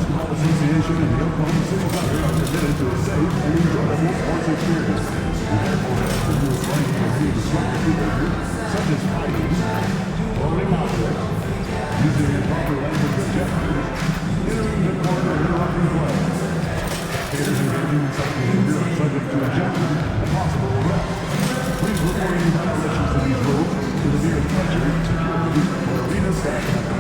Basketball Association and the Oklahoma City Thunder are committed to a safe and enjoyable sports experience. We therefore ask that you refrain from any destructive behavior, such as fighting, throwing objects, using improper language or gestures, entering the court or interrupting play. Spectators engaging in such behavior are subject to ejection and possible arrest. Please report any violations of these rules to the nearest Fletcher, security, or arena staff member.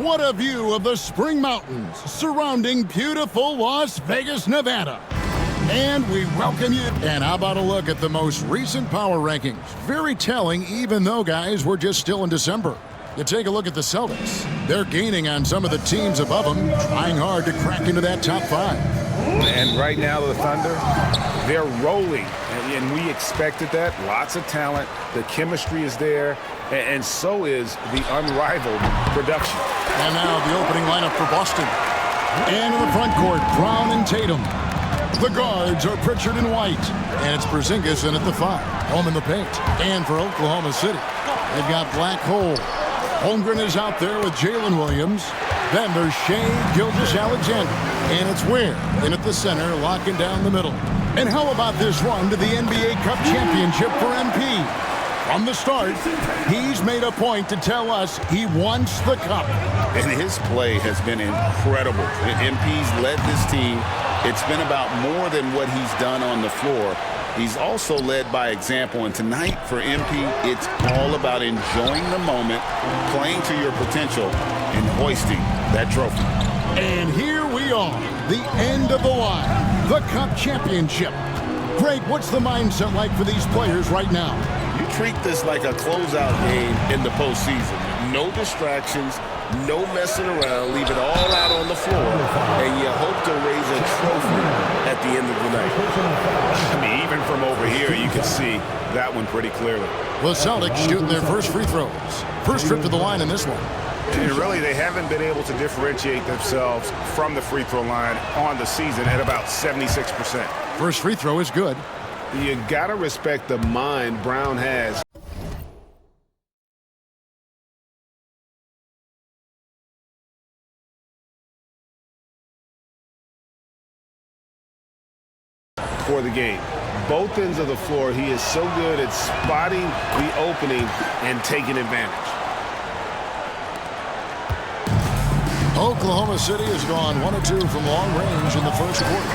What a view of the Spring Mountains surrounding beautiful Las Vegas, Nevada. And we welcome you. And how about a look at the most recent power rankings? Very telling, even though, guys, we're just still in December. You take a look at the Celtics. They're gaining on some of the teams above them, trying hard to crack into that top 5. And right now, the Thunder, they're rolling. And we expected that. Lots of talent. The chemistry is there. And so is the unrivaled production. And now the opening lineup for Boston. And in the front court, Brown and Tatum. The guards are Pritchard and White. And it's Porzingis in at the 5. Home in the paint. And for Oklahoma City, they've got Black Hole. Holmgren is out there with Jalen Williams. Then there's Shai Gilgeous-Alexander. And it's Ware in at the center, locking down the middle. And how about this run to the NBA Cup Championship for MP? From the start, he's made a point to tell us he wants the cup. And his play has been incredible. MP's led this team. It's been about more than what he's done on the floor. He's also led by example. And tonight for MP, it's all about enjoying the moment, playing to your potential, and hoisting that trophy. And here we are, the end of the line, the Cup Championship. Greg, what's the mindset like for these players right now? You treat this like a closeout game in the postseason. No distractions, no messing around. Leave it all out on the floor, and you hope to raise a trophy at the end of the night. I mean, even from over here, you can see that one pretty clearly. The Celtics shooting their first free throws. First trip to the line in this one. And really, they haven't been able to differentiate themselves from the free throw line on the season at about 76%. First free throw is good. You got to respect the mind Brown has. For the game. Both ends of the floor, he is so good at spotting the opening and taking advantage. Oklahoma City has gone 1 of 2 from long range in the first quarter.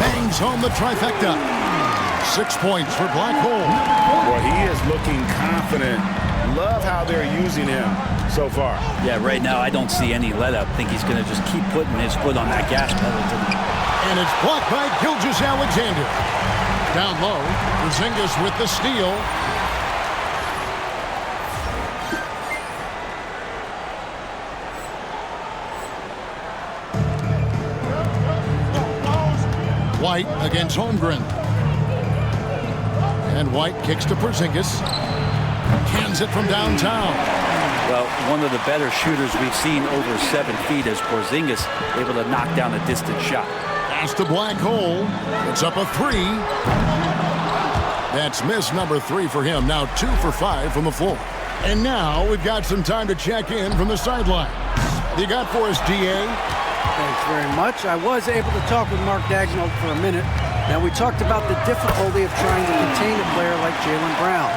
Bangs home the trifecta. 6 points for Black Hole. Well, he is looking confident. Love how they're using him so far. Yeah, right now I don't see any let-up. I think he's going to just keep putting his foot on that gas pedal. And it's blocked by Gilgeous-Alexander. Down low, Porzingis with the steal. White against Holmgren. And White kicks to Porzingis. Cans it from downtown. Well, one of the better shooters we've seen over 7 feet is Porzingis, able to knock down a distant shot. Pass to Black Hole. It's up a 3. That's miss number 3 for him. Now 2 for 5 from the floor. And now we've got some time to check in from the sidelines. You got for us, DA? Thanks very much. I was able to talk with Mark Daigneault for a minute. Now, we talked about the difficulty of trying to contain a player like Jaylen Brown.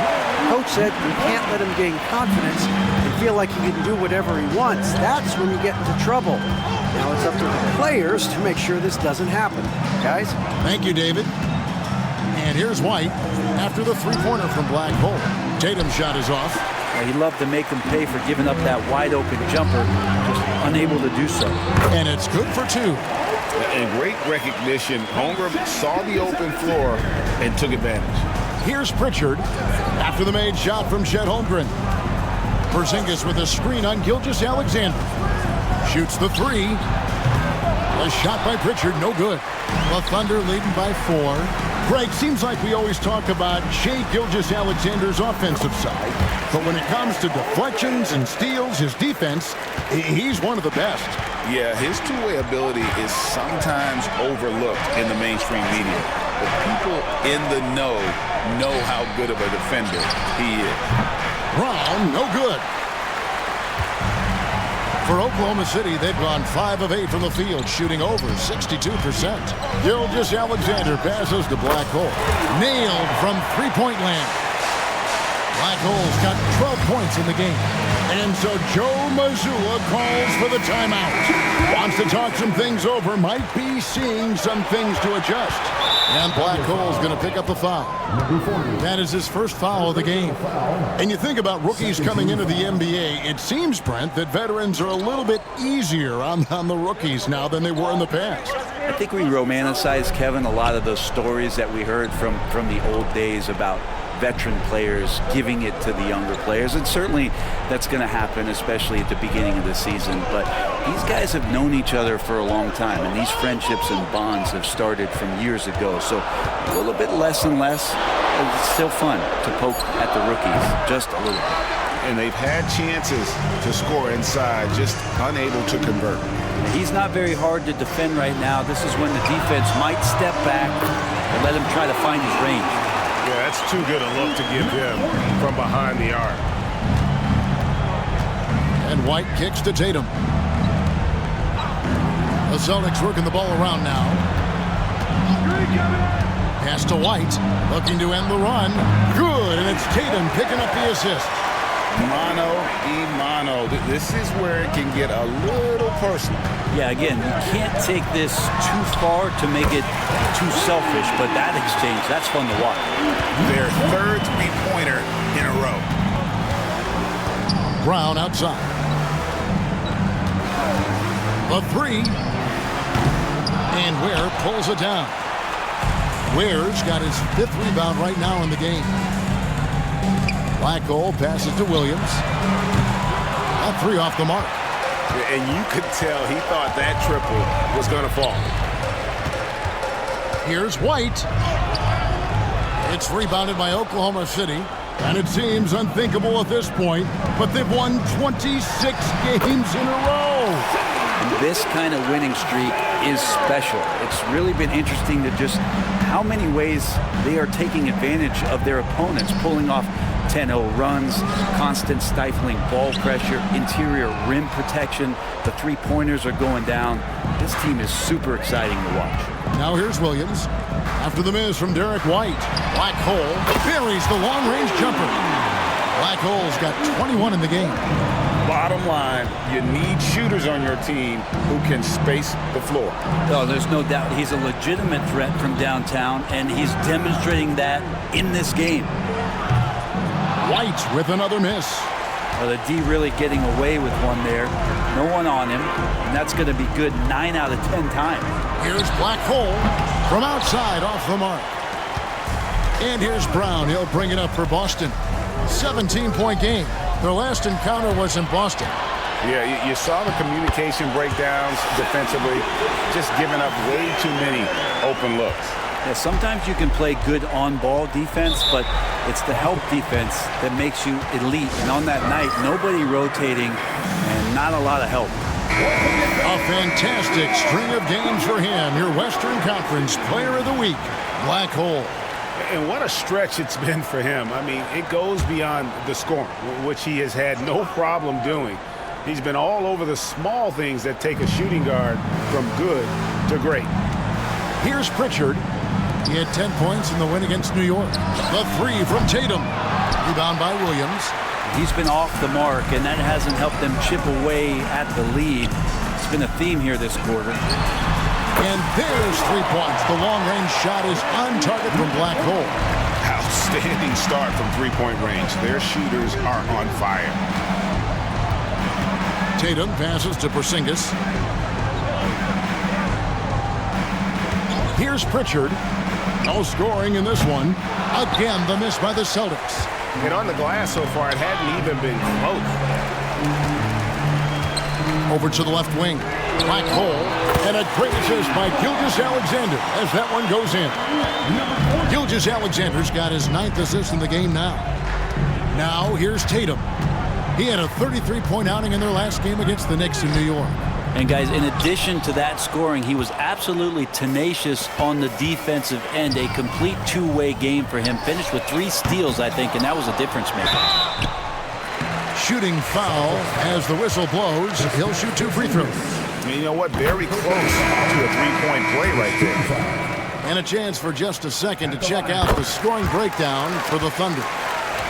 Coach said you can't let him gain confidence and feel like he can do whatever he wants. That's when you get into trouble. Now it's up to the players to make sure this doesn't happen. Guys? Thank you, David. And here's White after the three-pointer from Black Hole. Tatum's shot is off. He loved to make him pay for giving up that wide-open jumper, just unable to do so. And it's good for 2. And great recognition. Holmgren saw the open floor and took advantage. Here's Pritchard after the made shot from Chet Holmgren. Porzingis with a screen on Gilgeous-Alexander. Shoots the 3. A shot by Pritchard, no good. The Thunder leading by 4. Greg, seems like we always talk about Shai Gilgeous-Alexander's offensive side, but when it comes to deflections and steals, his defense, he's one of the best. Yeah, his two-way ability is sometimes overlooked in the mainstream media, but people in the know how good of a defender he is. Brown, no good. For Oklahoma City, they've gone 5 of 8 from the field, shooting over 62%. Gilgeous-Alexander passes to Black Hole. Nailed from three-point land. Black Hole's got 12 points in the game. And so Joe Mazzulla calls for the timeout. Wants to talk some things over, might be seeing some things to adjust. And Black Hole's going to pick up a foul. That is his first foul of the game. And you think about rookies coming into the NBA, it seems, Brent, that veterans are a little bit easier on the rookies now than they were in the past. I think we romanticize, Kevin, a lot of those stories that we heard from the old days about veteran players giving it to the younger players, and certainly that's going to happen, especially at the beginning of the season. But these guys have known each other for a long time, and these friendships and bonds have started from years ago. So a little bit less and less. It's still fun to poke at the rookies, just a little bit. And they've had chances to score inside, just unable to convert. He's not very hard to defend right now. This is when the defense might step back and let him try to find his range. Yeah, that's too good a look to give him from behind the arc. And White kicks to Tatum. The Celtics working the ball around now. Pass to White, looking to end the run. Good, and it's Tatum picking up the assist. Mano. This is where it can get a little personal. Yeah, again, you can't take this too far to make it too selfish, but that exchange, that's fun to watch. Their third three-pointer in a row. Brown outside. The three. And Ware pulls it down. Ware's got his 5th rebound right now in the game. Black Hole passes to Williams. That three off the mark. And you could tell he thought that triple was going to fall. Here's White. It's rebounded by Oklahoma City. And it seems unthinkable at this point, but they've won 26 games in a row. This kind of winning streak is special. It's really been interesting to just how many ways they are taking advantage of their opponents, pulling off 10-0 runs, constant stifling ball pressure, interior rim protection. The three-pointers are going down. This team is super exciting to watch. Now here's Williams. After the miss from Derek White, Black Hole buries the long-range jumper. Black Hole's got 21 in the game. Bottom line, you need shooters on your team who can space the floor. Oh, there's no doubt he's a legitimate threat from downtown, and he's demonstrating that in this game. White with another miss. Well, the D really getting away with one there. No one on him, and that's going to be good 9 out of 10 times. Here's Black Hole from outside off the mark. And here's Brown. He'll bring it up for Boston. 17-point game. Their last encounter was in Boston. Yeah, you saw the communication breakdowns defensively, just giving up way too many open looks. Yeah, sometimes you can play good on-ball defense, but it's the help defense that makes you elite. And on that night, nobody rotating and not a lot of help. A fantastic string of games for him. Your Western Conference Player of the Week, Black Hole. And what a stretch it's been for him. I mean, it goes beyond the scoring, which he has had no problem doing. He's been all over the small things that take a shooting guard from good to great. Here's Pritchard. He had 10 points in the win against New York. The three from Tatum. Rebound by Williams. He's been off the mark, and that hasn't helped them chip away at the lead. It's been a theme here this quarter. And there's 3 points. The long-range shot is on target from Black Hole. Outstanding start from three-point range. Their shooters are on fire. Tatum passes to Porzingis. Here's Pritchard. No scoring in this one. Again, the miss by the Celtics. And on the glass so far, it hadn't even been close. Over to the left wing. Black Hole. And a great assist by Gilgeous-Alexander as that one goes in. Gilgeous-Alexander's got his 9th assist in the game now. Now here's Tatum. He had a 33-point outing in their last game against the Knicks in New York. And guys, in addition to that scoring, he was absolutely tenacious on the defensive end. A complete two-way game for him. Finished with 3 steals, I think, and that was a difference maker. shooting foul. As the whistle blows, he'll shoot 2 free throws. You know what? Very close to a three-point play right there. And a chance for just a second to check out the scoring breakdown for the Thunder.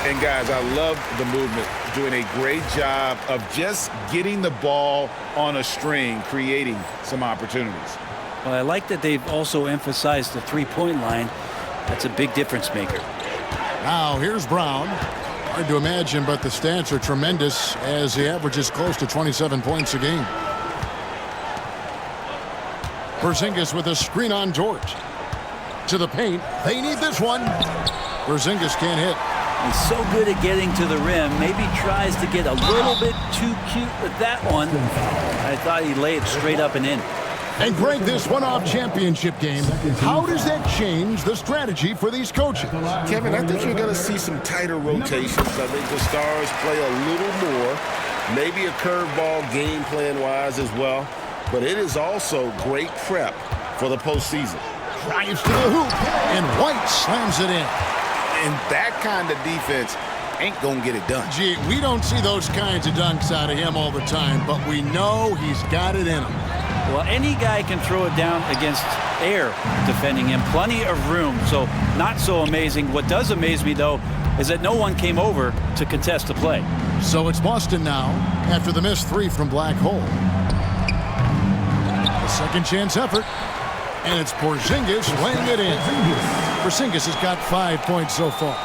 And guys, I love the movement. Doing a great job of just getting the ball on a string, creating some opportunities. Well, I like that they've also emphasized the three-point line. That's a big difference maker. Now here's Brown. Hard to imagine, but the stats are tremendous as he averages close to 27 points a game. Porzingis with a screen on Dort. To the paint. They need this one. Porzingis can't hit. He's so good at getting to the rim. Maybe tries to get a little bit too cute with that one. I thought he'd lay it straight up and in. And Greg, this one-off championship game, how does that change the strategy for these coaches? Kevin, I think you're going to see some tighter rotations. I think the Stars play a little more, maybe a curveball game plan-wise as well. But it is also great prep for the postseason. Drives to the hoop, and White slams it in. And that kind of defense ain't going to get it done. Gee, we don't see those kinds of dunks out of him all the time, but we know he's got it in him. Well, any guy can throw it down against air defending him. Plenty of room, so not so amazing. What does amaze me, though, is that no one came over to contest the play. So it's Boston now after the missed 3 from Black Hole. A second chance effort, and it's Porzingis laying it in. Porzingis has got 5 points so far.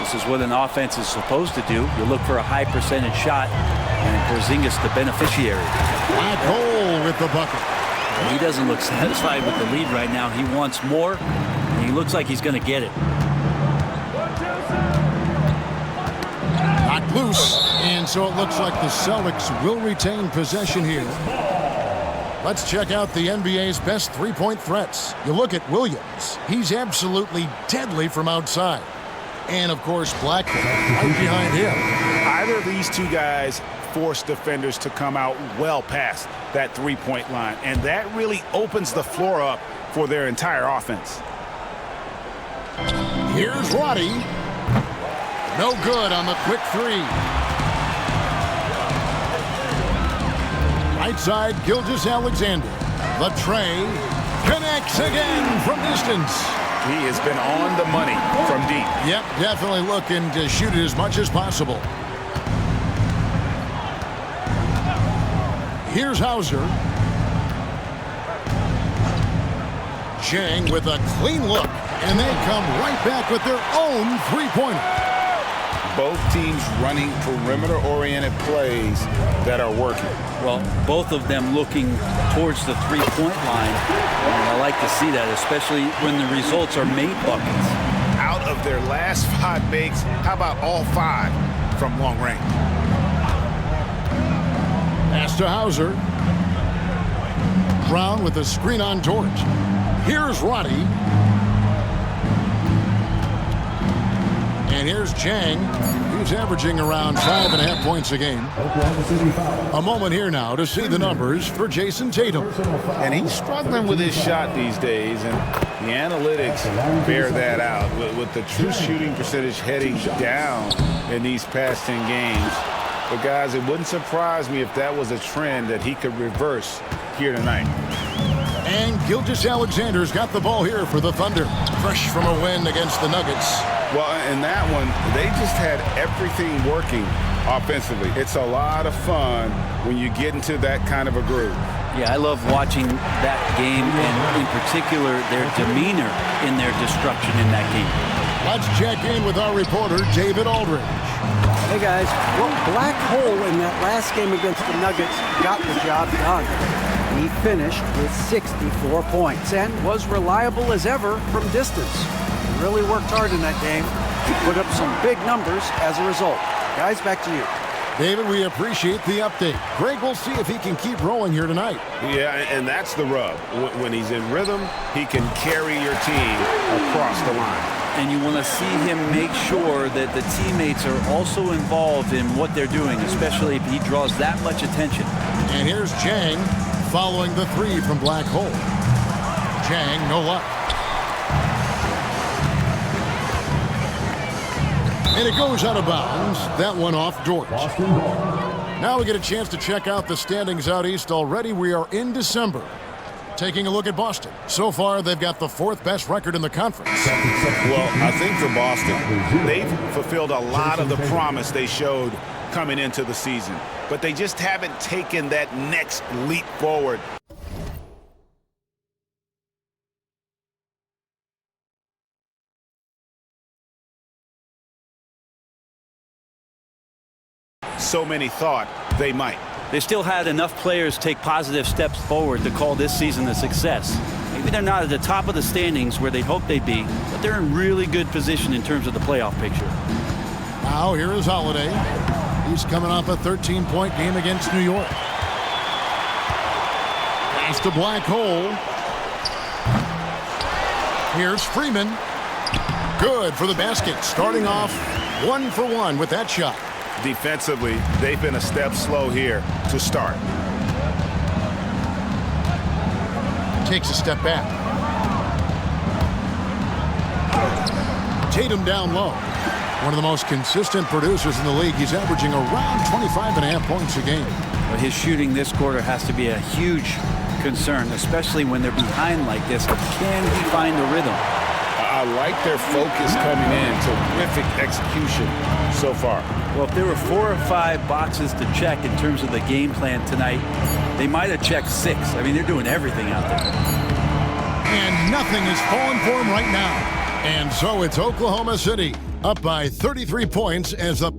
This is what an offense is supposed to do. You look for a high percentage shot, and Porzingis the beneficiary. Black Hole with the bucket. He doesn't look satisfied with the lead right now. He wants more, and he looks like he's going to get it. Knocked loose, and so it looks like the Celtics will retain possession here. Let's check out the NBA's best three-point threats. You look at Williams. He's absolutely deadly from outside. And, of course, Blackman right behind him. Either of these two guys force defenders to come out well past that three-point line, and that really opens the floor up for their entire offense. Here's Roddy. No good on the quick 3. Right side, Gilgeous-Alexander. The tray connects again from distance. He has been on the money from deep. Yep, definitely looking to shoot it as much as possible. Here's Hauser. Chang with a clean look, and they come right back with their own three-pointer. Both teams running perimeter-oriented plays that are working. Well, both of them looking towards the three-point line. And I like to see that, especially when the results are made buckets. Out of their last 5 makes, how about all 5 from long range? Pass to Hauser. Brown with a screen on Dort. Here's Roddy. And here's Chang. He's averaging around 5.5 points a game. A moment here now to see the numbers for Jason Tatum. And he's struggling with his shot these days, and the analytics bear that out with the true shooting percentage heading down in these past 10 games. But guys, it wouldn't surprise me if that was a trend that he could reverse here tonight. And Gilgeous-Alexander's got the ball here for the Thunder. Fresh from a win against the Nuggets. Well, in that one, they just had everything working offensively. It's a lot of fun when you get into that kind of a groove. Yeah, I love watching that game, and in particular, their demeanor in their destruction in that game. Let's check in with our reporter, David Aldridge. Hey, guys. Well, Black Hole in that last game against the Nuggets got the job done. He finished with 64 points and was reliable as ever from distance. He really worked hard in that game. He put up some big numbers as a result. Guys, back to you. David, we appreciate the update. Greg will see if he can keep rolling here tonight. Yeah, and that's the rub. When he's in rhythm, he can carry your team across the line. And you want to see him make sure that the teammates are also involved in what they're doing, especially if he draws that much attention. And here's Chang following the 3 from Black Hole. Chang, no luck. And it goes out of bounds. That one off Dort. Boston ball. Now we get a chance to check out the standings out east. Already we are in December. Taking a look at Boston. So far, they've got the 4th best record in the conference. Well, I think for Boston, they've fulfilled a lot of the promise they showed coming into the season. But they just haven't taken that next leap forward. So many thought they might. They still had enough players take positive steps forward to call this season a success. Maybe they're not at the top of the standings where they hoped they'd be, but they're in really good position in terms of the playoff picture. Now here is Holiday. He's coming off a 13-point game against New York. Pass to Black Hole. Here's Freeman. Good for the basket. Starting off 1 for 1 with that shot. Defensively, they've been a step slow here to start. Takes a step back. Tatum down low. One of the most consistent producers in the league. He's averaging around 25.5 points a game. Well, his shooting this quarter has to be a huge concern, especially when they're behind like this. Can he find the rhythm? I like their focus coming in. Terrific execution so far. Well, if there were 4 or 5 boxes to check in terms of the game plan tonight, they might have checked 6. I mean, they're doing everything out there. And nothing is falling for him right now. And so it's Oklahoma City up by 33 points as the...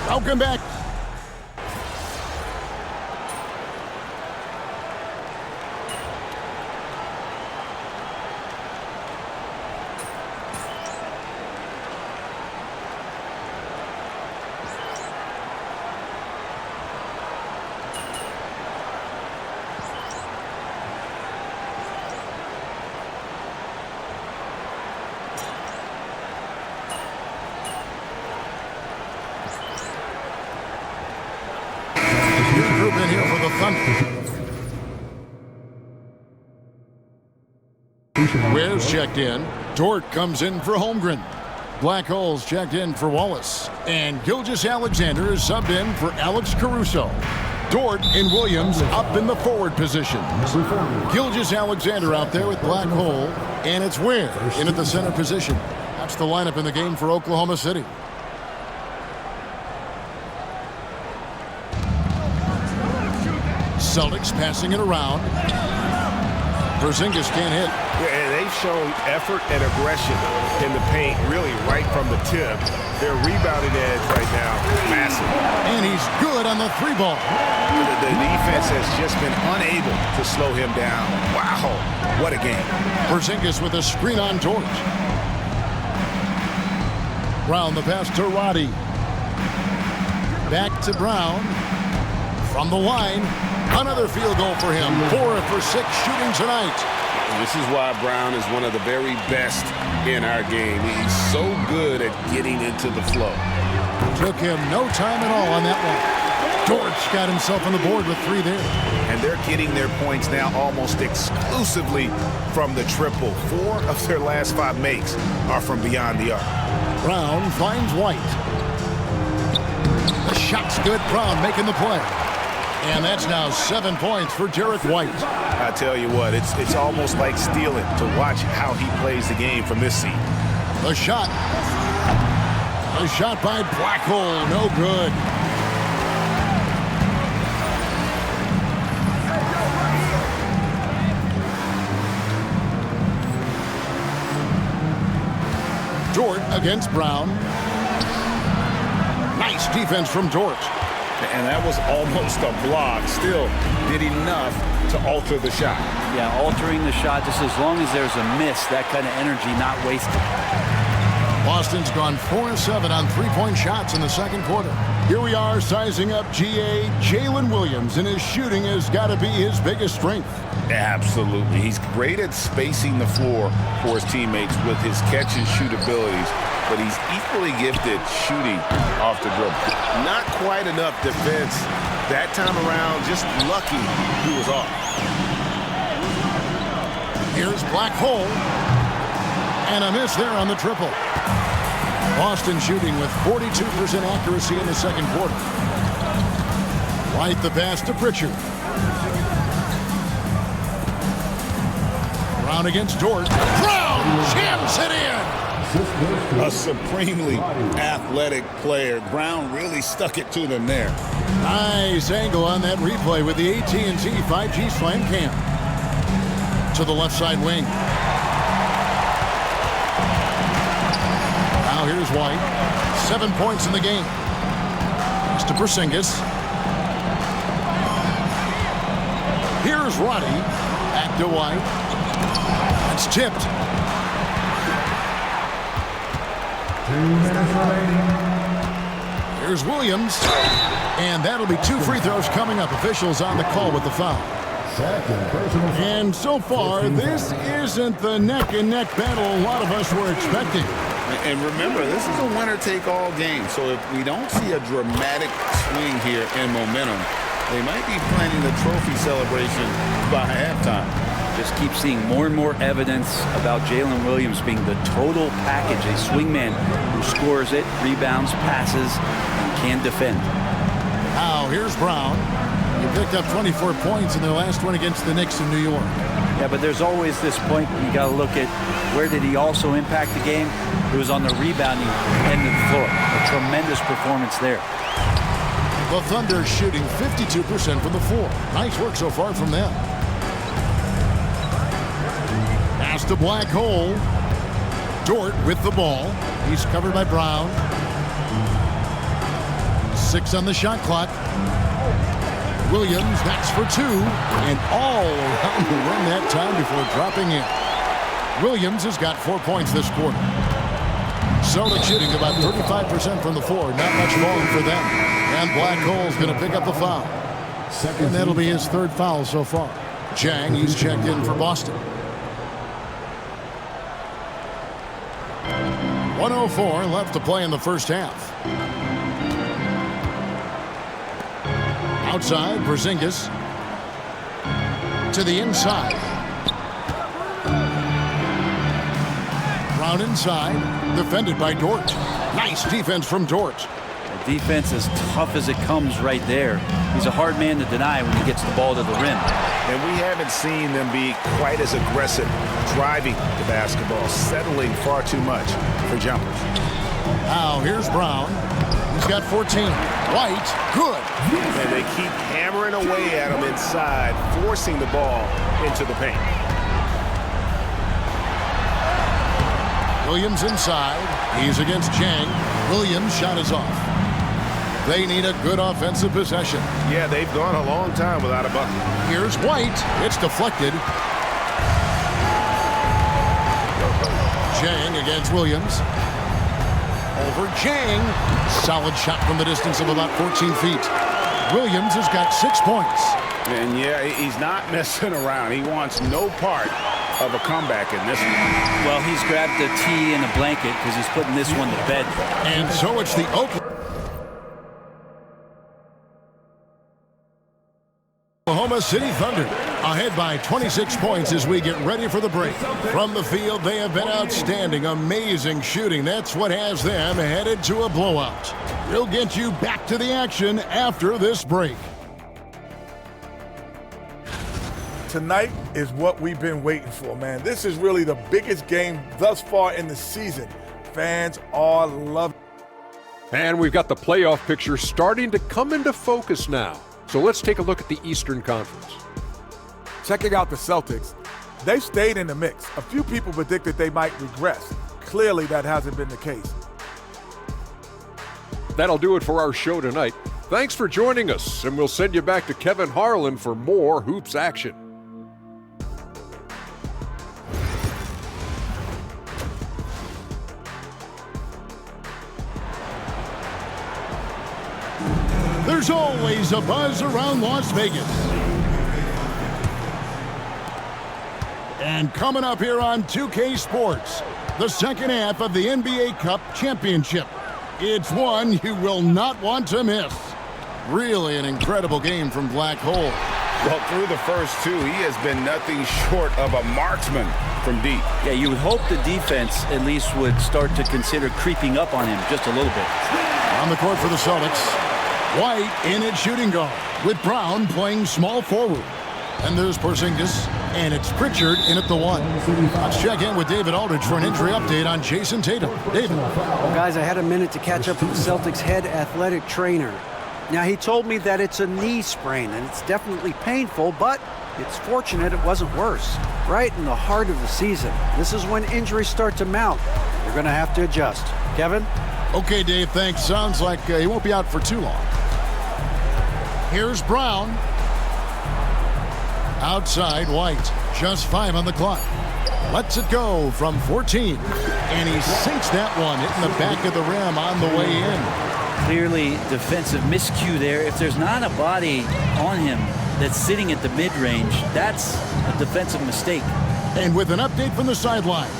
Welcome back. Group in here for the Thunder. Ware's checked in. Dort comes in for Holmgren. Black Hole's checked in for Wallace. And Gilgeous-Alexander is subbed in for Alex Caruso. Dort and Williams up in the forward position. Gilgeous-Alexander out there with Black Hole. And it's Ware in at the center position. That's the lineup in the game for Oklahoma City. Celtics passing it around. Porzingis can't hit. Yeah, they've shown effort and aggression in the paint, really right from the tip. Their rebounding edge right now is massive. And he's good on the 3 ball. The defense has just been unable to slow him down. Wow, what a game. Porzingis with a screen on Dort. Brown the pass to Roddy. Back to Brown. From the line. Another field goal for him. 4 for 6 shooting tonight. This is why Brown is one of the very best in our game. He's so good at getting into the flow. Took him no time at all on that one. Dort's got himself on the board with 3 there. And they're getting their points now almost exclusively from the triple. 4 of their last 5 makes are from beyond the arc. Brown finds White. The shot's good. Brown making the play. And that's now 7 points for Derek White. I tell you what, it's almost like stealing to watch how he plays the game from this seat. The shot. A shot by Black Hole. No good. Dort against Brown. Nice defense from Dort. And that was almost a block. Still did enough to alter the shot. Yeah, altering the shot, just as long as there's a miss, that kind of energy not wasted. Boston's gone 4-7 on 3-point shots in the second quarter. Here we are sizing up GA Jalen Williams, and his shooting has got to be his biggest strength. Absolutely. He's great at spacing the floor for his teammates with his catch and shoot abilities, but he's equally gifted shooting off the dribble. Not quite enough defense that time around, just lucky he was off. Here's Black Hole. And a miss there on the triple. Boston shooting with 42% accuracy in the second quarter. White the pass to Pritchard. Brown against Dort. Brown jams it in. A supremely athletic player. Brown really stuck it to them there. Nice angle on that replay with the AT&T 5G Slam Cam. To the left side wing. Now here's White. 7 points in the game. It's to Porzingis. Here's Roddy. Back to White. It's tipped. 2 minutes remaining. Here's Williams. And that'll be 2 free throws coming up. Officials on the call with the foul. Second personal foul. And so far, this isn't the neck-and-neck battle a lot of us were expecting. And remember, this is a winner-take-all game. So if we don't see a dramatic swing here in momentum, they might be planning the trophy celebration by halftime. Just keep seeing more and more evidence about Jalen Williams being the total package, a swingman who scores it, rebounds, passes, and can defend. Now, here's Brown. He picked up 24 points in their last one against the Knicks in New York. Yeah, but there's always this point you got to look at where did he also impact the game? It was on the rebounding end of the floor. A tremendous performance there. The Thunder shooting 52% from the floor. Nice work so far from them. Pass to Black Hole. Dort with the ball. He's covered by Brown. 6 on the shot clock. Williams, that's for 2. And all around the rim that time before dropping in. Williams has got 4 points this quarter. Celtics shooting about 35% from the floor. Not much falling for them. And Black Hole's going to pick up the foul. And that'll be his 3rd foul so far. Chang, he's checked in for Boston. 1:04 left to play in the first half. Outside, Porzingis. To the inside. Brown inside. Defended by Dort. Nice defense from Dort. The defense as tough as it comes right there. He's a hard man to deny when he gets the ball to the rim. And we haven't seen them be quite as aggressive driving the basketball, settling far too much for jumpers. Now here's Brown. He's got 14. White, good. And they keep hammering away at him inside, forcing the ball into the paint. Williams inside. He's against Chang. Williams' shot is off. They need a good offensive possession. Yeah, they've gone a long time without a bucket. Here's White. It's deflected. Chang against Williams. Over Chang. Solid shot from the distance of about 14 feet. Williams has got 6 points. And yeah, he's not messing around. He wants no part of a comeback in this one. Well, he's grabbed a tee and a blanket because he's putting this one to bed. And so it's the Oklahoma City Thunder ahead by 26 points as we get ready for the break. From the field, they have been outstanding. Amazing shooting. That's what has them headed to a blowout. We'll get you back to the action after this break. Tonight is what we've been waiting for, man. This is really the biggest game thus far in the season. Fans are loving it. And we've got the playoff picture starting to come into focus now. So let's take a look at the Eastern Conference. Checking out the Celtics, they've stayed in the mix. A few people predicted they might regress. Clearly, that hasn't been the case. That'll do it for our show tonight. Thanks for joining us, and we'll send you back to Kevin Harlan for more hoops action. There's always a buzz around Las Vegas. And coming up here on 2K Sports, the second half of the NBA Cup Championship. It's one you will not want to miss. Really an incredible game from Black Hole. Well, through the first two, he has been nothing short of a marksman from deep. Yeah, you would hope the defense at least would start to consider creeping up on him just a little bit. On the court for the Celtics, White in at shooting guard, with Brown playing small forward. And there's Porzingis, and it's Pritchard in at the 1. Let's check in with David Aldridge for an injury update on Jason Tatum. David. Well, guys, I had a minute to catch up with the Celtics head athletic trainer. Now, he told me that it's a knee sprain, and it's definitely painful, but it's fortunate it wasn't worse. Right in the heart of the season. This is when injuries start to mount. You're going to have to adjust. Kevin? Okay, Dave, thanks. Sounds like he won't be out for too long. Here's Brown. Outside, White. Just 5 on the clock. Lets it go from 14. And he sinks that one, hitting the back of the rim on the way in. Clearly defensive miscue there. If there's not a body on him that's sitting at the mid-range, that's a defensive mistake. And with an update from the sidelines,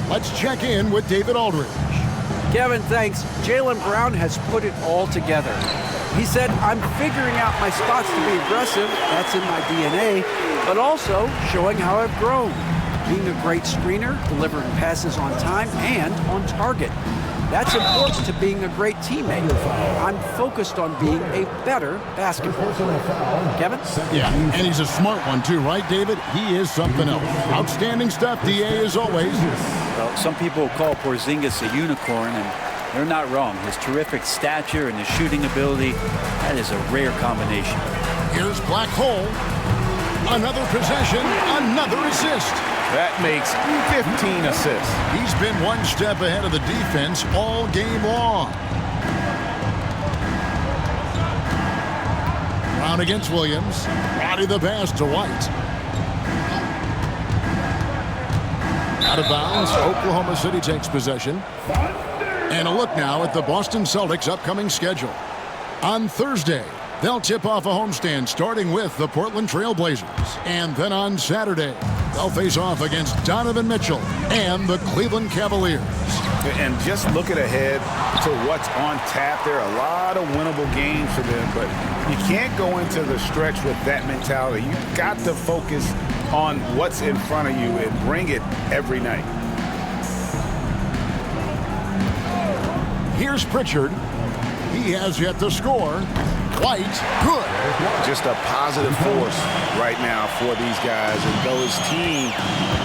let's check in with David Aldridge. Kevin, thanks. Jaylen Brown has put it all together. He said, I'm figuring out my spots to be aggressive. That's in my DNA. But also showing how I've grown. Being a great screener, delivering passes on time and on target. That's important to being a great teammate. I'm focused on being a better basketball player. Kevin? Yeah, and he's a smart one too, right, David? He is something else. Outstanding stuff, DA, as always. Well, some people call Porzingis a unicorn, and they're not wrong. His terrific stature and his shooting ability, that is a rare combination. Here's Black Hole. Another possession, another assist. That makes 15 assists. He's been one step ahead of the defense all game long. Brown against Williams. Body the pass to White. Out of bounds, Oklahoma City takes possession. And a look now at the Boston Celtics' upcoming schedule. On Thursday, they'll tip off a homestand starting with the Portland Trail Blazers. And then on Saturday, they'll face off against Donovan Mitchell and the Cleveland Cavaliers. And just looking ahead to what's on tap, there are a lot of winnable games for them, but you can't go into the stretch with that mentality. You've got to focus on what's in front of you and bring it every night. Here's Pritchard. He has yet to score. White, good. Just a positive force right now for these guys. And though his team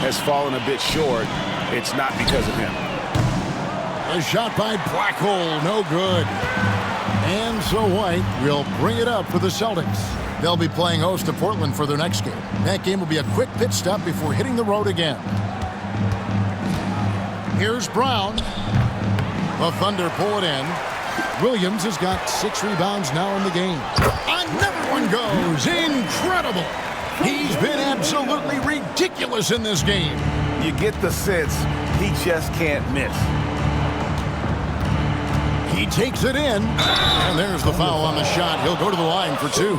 has fallen a bit short, it's not because of him. A shot by Black Hole, no good. And so White will bring it up for the Celtics. They'll be playing host to Portland for their next game. That game will be a quick pit stop before hitting the road again. Here's Brown. The Thunder pull it in. Williams has got 6 rebounds now in the game. Another one goes. Incredible. He's been absolutely ridiculous in this game. You get the sense he just can't miss. He takes it in, and there's the foul on the shot. He'll go to the line for 2.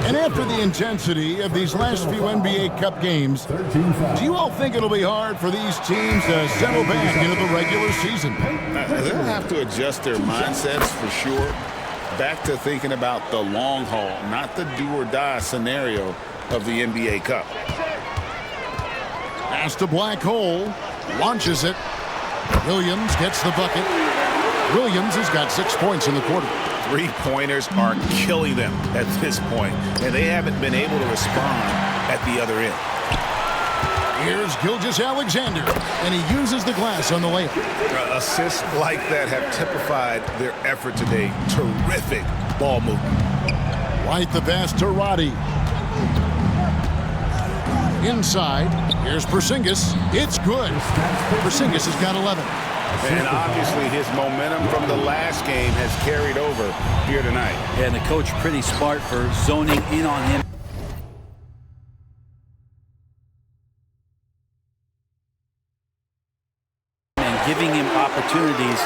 And after the intensity of these last few NBA Cup games, do you all think it'll be hard for these teams to settle back into the regular season? They'll have to adjust their mindsets for sure. Back to thinking about the long haul, not the do-or-die scenario of the NBA Cup. Pass to Black Hole. Launches it. Williams gets the bucket. Williams has got 6 points in the quarter. 3-pointers are killing them at this point, and they haven't been able to respond at the other end. Here's Gilgeous-Alexander, and he uses the glass on the layup. Assists like that have typified their effort today. Terrific ball movement. White the pass to Roddy. Inside, here's Porzingis. It's good. Porzingis has got 11. And obviously his momentum from the last game has carried over here tonight. Yeah, and the coach pretty smart for zoning in on him. And giving him opportunities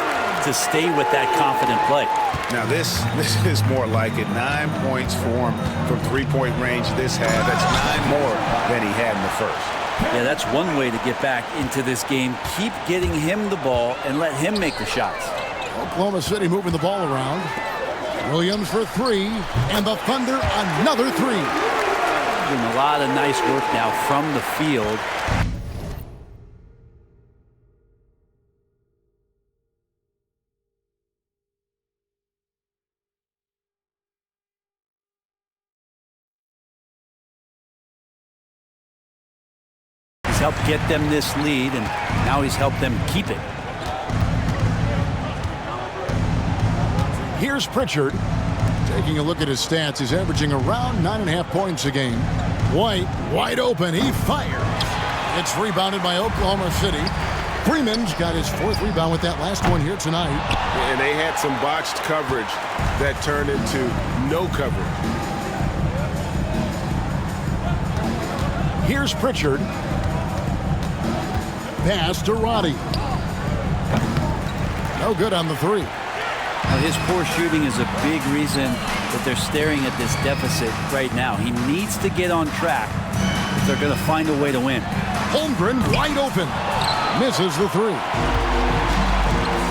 to stay with that confident play. Now this is more like it. 9 points for him from 3-point range this half. That's 9 more than he had in the first. Yeah, that's one way to get back into this game. Keep getting him the ball and let him make the shots. Oklahoma City moving the ball around. Williams for 3, and the Thunder another 3. Doing a lot of nice work now from the field. He's helped get them this lead, and now he's helped them keep it. Here's Pritchard. Taking a look at his stats, he's averaging around 9.5 points a game. White, wide open, he fires. It's rebounded by Oklahoma City. Freeman's got his 4th rebound with that last one here tonight. And they had some botched coverage that turned into no coverage. Here's Pritchard. Pass to Roddy. No good on the 3. Now, his poor shooting is a big reason that they're staring at this deficit right now. He needs to get on track if they're going to find a way to win. Holmgren wide open. Misses the 3.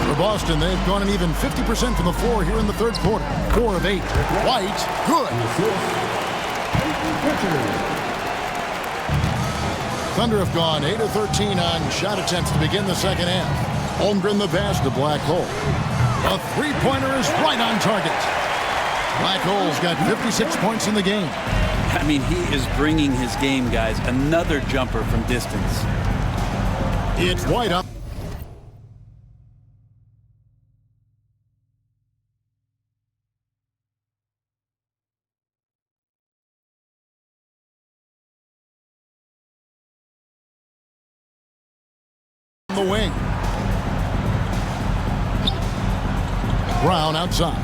For Boston, they've gone an even 50% from the floor here in the 3rd quarter. 4 of 8. White, good. Thunder have gone 8 of 13 on shot attempts to begin the 2nd half. Holmgren the pass to Black Hole. A 3-pointer is right on target. Black Hole's got 56 points in the game. I mean, he is bringing his game, guys. Another jumper from distance. It's White up. The wing. Brown outside.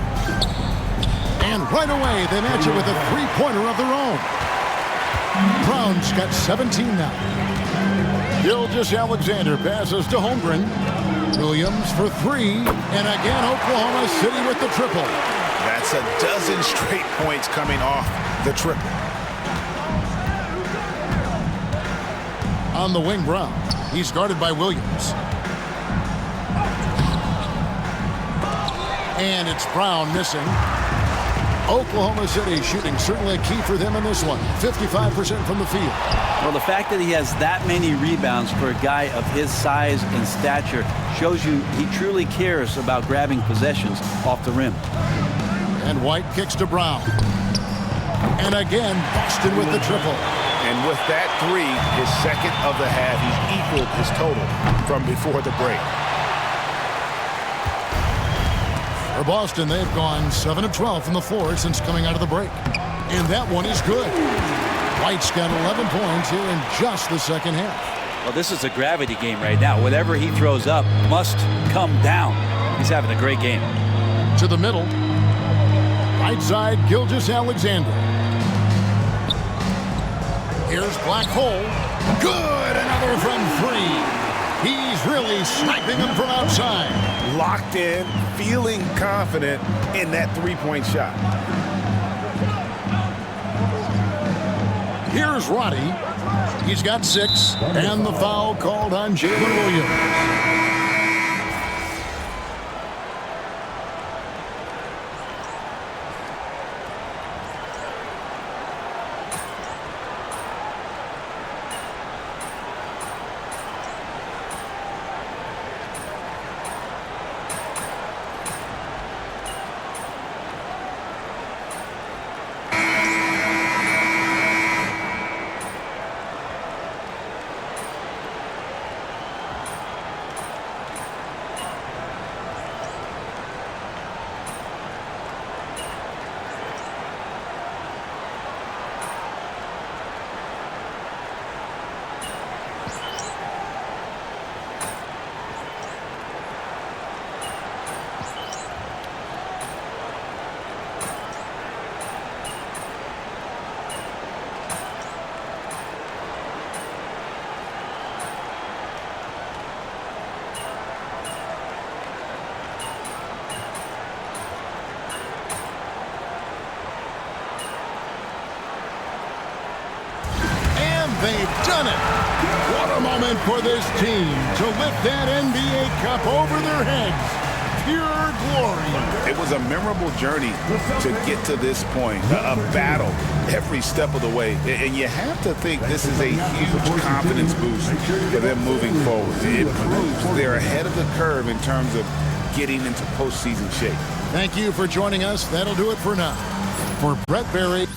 And right away, they match it with a 3-pointer of their own. Brown's got 17 now. Gilgeous-Alexander passes to Holmgren. Williams for 3. And again, Oklahoma City with the triple. That's a dozen straight points coming off the triple. On the wing, Brown. He's guarded by Williams. And it's Brown missing. Oklahoma City shooting certainly a key for them in this one. 55% from the field. Well, the fact that he has that many rebounds for a guy of his size and stature shows you he truly cares about grabbing possessions off the rim. And White kicks to Brown. And again, Boston with the triple. And with that 3, his 2nd of the half, he's equaled his total from before the break. For Boston, they've gone 7 of 12 from the floor since coming out of the break. And that one is good. White's got 11 points here in just the 2nd half. Well, this is a gravity game right now. Whatever he throws up must come down. He's having a great game. To the middle. Right side, Gilgeous-Alexander. Here's Black Hole. Good, another from 3. He's really sniping them from outside. Locked in, feeling confident in that 3-point shot. Here's Roddy. He's got 6. And the foul called on Jalen Williams. They've done it. What a moment for this team to lift that NBA Cup over their heads. pure glory. It was a memorable journey to get to this point, a battle every step of the way. And you have to think this is a huge confidence boost for them moving forward. It proves they're ahead of the curve in terms of getting into postseason shape. Thank you for joining us. That'll do it for now. For Brett Berry.